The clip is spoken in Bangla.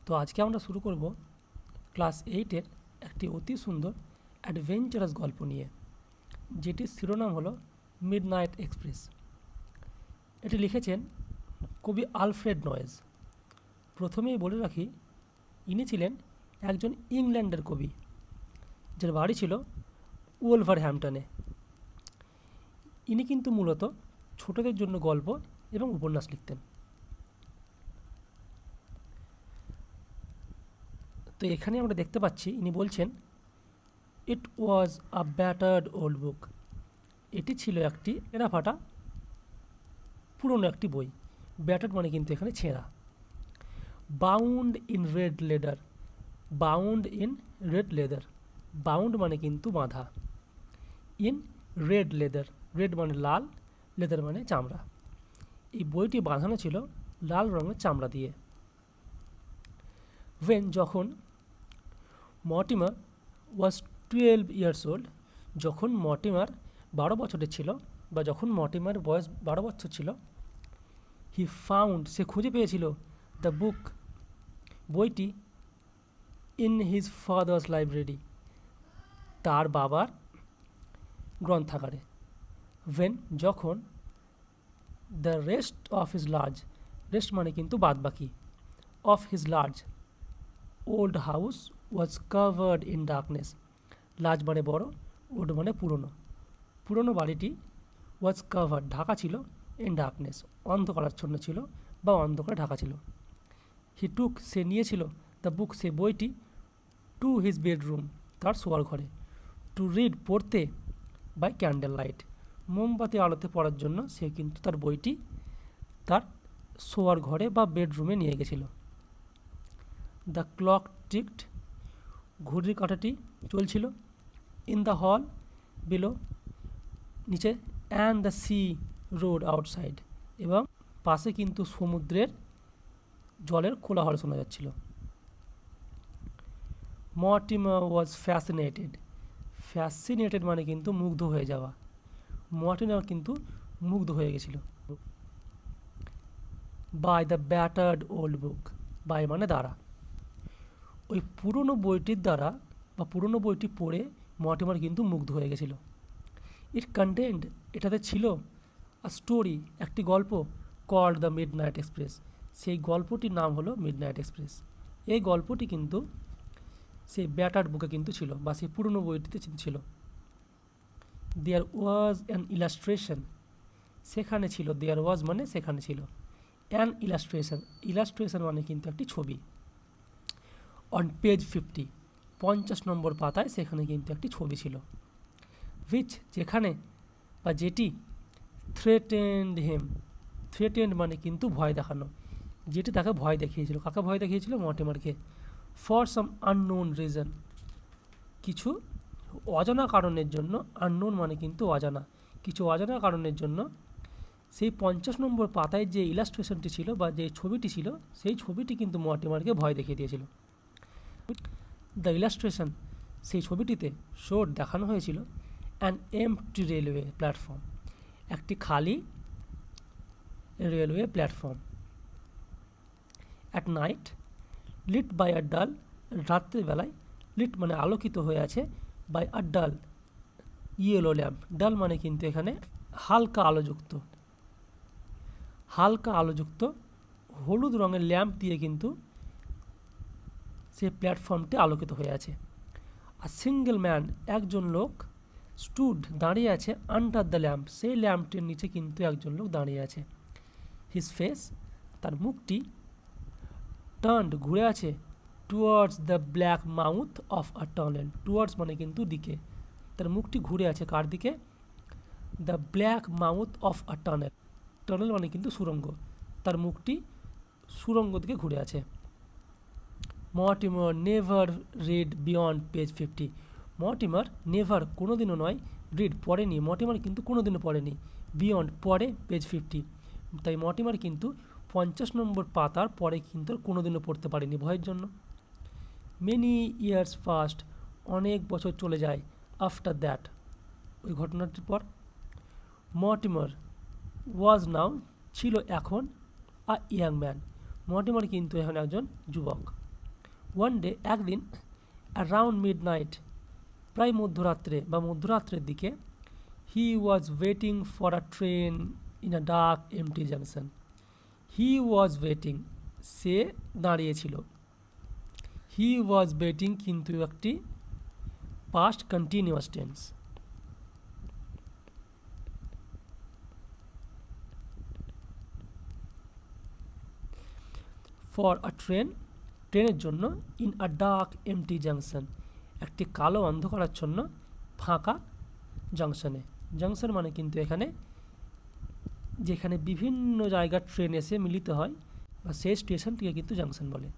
তো আজকে আমরা শুরু করব ক্লাস 8-এর একটি অতি সুন্দর অ্যাডভেঞ্চারাস গল্প নিয়ে, যেটির শিরোনাম হলো মিডনাইট এক্সপ্রেস। এটি লিখেছেন কবি আলফ্রেড নয়েজ। প্রথমেই বলে রাখি, ইনি ছিলেন একজন ইংল্যান্ডের কবি, যার বাড়ি ছিল ওলভারহ্যাম্পটনে। ইনি কিন্তু মূলত ছোটদের জন্য গল্প এবং উপন্যাস লিখতেন। তো এখানে আমরা দেখতে পাচ্ছি ইনি বলছেন, ইট ওয়াজ আ ব্যাটার্ড ওল্ড বুক। এটি ছিল একটি ছেঁড়া ফাটা পুরনো একটি বই। ব্যাটার্ড মানে কিন্তু এখানে ছেঁড়া। Bound in red leather, bound in red leather, bound মানে কিন্তু বাঁধা, ইন রেড লেদার, রেড মানে লাল, লেদার মানে চামড়া। এই বইটি বাঁধানো ছিল লাল রঙের চামড়া দিয়ে। যখন মর্টিমার ওয়াজ 12 ইয়ার্স ওল্ড, যখন মর্টিমার 12 বছরের ছিল, বা যখন মর্টিমার বয়স 12 বছর ছিল, হি ফাউন্ড, সে খুঁজে পেয়েছিল, দ্য বুক, বইটি, ইন হিজ ফাদার্স লাইব্রেরি, তার বাবার গ্রন্থাগারে। যখন the rest of his large, rest মানে কিন্তু বাদ বাকি, of his large old house was covered in darkness, large মানে বড়, ওল্ড মানে পুরনো, পুরনো বাড়িটি ওয়াজ কাভার্ড ঢাকা ছিল, ইন ডার্কনেস অন্ধকারাচ্ছন্ন ছিল বা অন্ধকারে ঢাকা ছিল। হি টুক, সে নিয়েছিল, দ্য বুক, সে বইটি, টু হিজ বেডরুম, তার শোয়ার ঘরে, টু রিড, পড়তে, বাই ক্যান্ডেল লাইট, মোমবাতি আলোতে পড়ার জন্য সে কিন্তু তার বইটি তার শোয়ার ঘরে বা বেডরুমে নিয়ে গেছিল। দ্য ক্লক টিকড, ঘড়ির কাঁটাটি চলছিল, ইন দ্য হল, বিলো, নিচে, and the sea road outside, এবং পাশে কিন্তু সমুদ্রের জলের কোলাহল শোনা যাচ্ছিল। মর্টিমার ওয়াজ ফ্যাসিনেটেড, ফ্যাসিনেটেড মানে কিন্তু মুগ্ধ হয়ে যাওয়া, মর্টিমার কিন্তু মুগ্ধ হয়ে গেছিল, by the battered old book, by মানে দ্বারা, ওই পুরনো বইটির দ্বারা বা পুরনো বইটি পড়ে মর্টিমার কিন্তু মুগ্ধ হয়ে গেছিল। ইট কন্টেন্ট, এটাতে ছিল, আ স্টোরি, একটি গল্প, কল্ড দ্য মিডনাইট এক্সপ্রেস, সেই গল্পটির নাম হলো মিডনাইট এক্সপ্রেস। এই গল্পটি কিন্তু সেই ব্যাটার্ড বুকে কিন্তু ছিল, বা সেই পুরনো বইটিতে ছিল। দেয়ার ওয়াজ অ্যান ইলাস্ট্রেশন, সেখানে ছিল, দেয়ার ওয়াজ মানে সেখানে ছিল, অ্যান ইলাস্ট্রেশন, ইলাস্ট্রেশন মানে কিন্তু একটি ছবি, অন পেজ 50, 50 নম্বর পাতায় সেখানে কিন্তু একটি ছবি ছিল। হুইচ, যেখানে বা যেটি, থ্রেটেন্ড হিম, থ্রেটেন্ড মানে কিন্তু ভয় দেখানো, যেটি তাকে ভয় দেখিয়েছিল, কাকে ভয় দেখিয়েছিল? মর্টিমারকে। ফর সাম আননোন রিজন, কিছু অজানা কারণের জন্য, আননোন মানে কিন্তু অজানা, কিছু অজানা কারণের জন্য সেই 50 নম্বর পাতায় যে ইলাস্ট্রেশনটি ছিল বা যে ছবিটি ছিল, সেই ছবিটি কিন্তু মর্টিমারকে ভয় দেখিয়ে দিয়েছিল। দ্য ইলাস্ট্রেশন, সেই ছবিটিতে শোড দেখানো হয়েছিল, অ্যান এমপ্টি রেলওয়ে প্ল্যাটফর্ম, একটি খালি railway platform. At night, lit by a dull, রাত্রিবেলায়, লিট মানে আলোকিত হয়ে আছে, বাই আ ডাল ইয়েলো ল্যাম্প, ডাল মানে কিন্তু এখানে হালকা আলোযুক্ত, হালকা আলোযুক্ত হলুদ রঙের ল্যাম্প দিয়ে কিন্তু সেই প্ল্যাটফর্মটি আলোকিত হয়ে আছে। আর সিঙ্গেল ম্যান, একজন লোক, স্টুড দাঁড়িয়ে আছে, আন্ডার দ্য ল্যাম্প, সেই ল্যাম্পটির নিচে কিন্তু একজন লোক দাঁড়িয়ে আছে। হিজ ফেস, তার মুখটি, টার্নড ঘুরে আছে, towards the black mouth of a tunnel, towards মানে কিন্তু দিকে, তার মুখটি ঘুরে আছে কার দিকে? The black mouth of a tunnel, tunnel মানে কিন্তু সুড়ঙ্গ, তার মুখটি সুড়ঙ্গ দিকে ঘুরে আছে। Mortimer never read beyond page 50, Mortimer never কোনোদিনও নয়, রিড পড়েনি, মর্টিমার কিন্তু কোনোদিনও পড়েনি, বিয়ন্ড পরে পেজ 50, তাই মর্টিমার কিন্তু 50 নম্বর পাতার পরে কিন্তু কোনোদিনও পড়তে পারেনি ভয়ের জন্য। মেনি ইয়ার্স পাস্ট, অনেক বছর চলে যায়, আফটার দ্যাট, ওই ঘটনাটির পর। মর্টিমার ওয়াজ নাও, ছিল এখন, আ ইয়াং ম্যান, মর্টিমার কিন্তু এখন একজন যুবক। ওয়ান ডে একদিন অ্যারাউন্ড মিড নাইট প্রায় মধ্যরাত্রে বা মধ্যরাত্রের দিকে he was waiting for a train in a dark empty junction. He was waiting, সে দাঁড়িয়েছিল। হি ওয়াজ ওয়েটিং কিন্তু একটি past continuous tense. For a train, ট্রেনের জন্য, in a dark empty junction, একটি কালো অন্ধকারাচ্ছন্ন ফাঁকা জাংশনে। জাংশন মানে কিন্তু এখানে যেখানে বিভিন্ন জায়গার ট্রেন এসে মিলিত হয় বা সেই স্টেশনটিকে কিন্তু জাংশন বলে।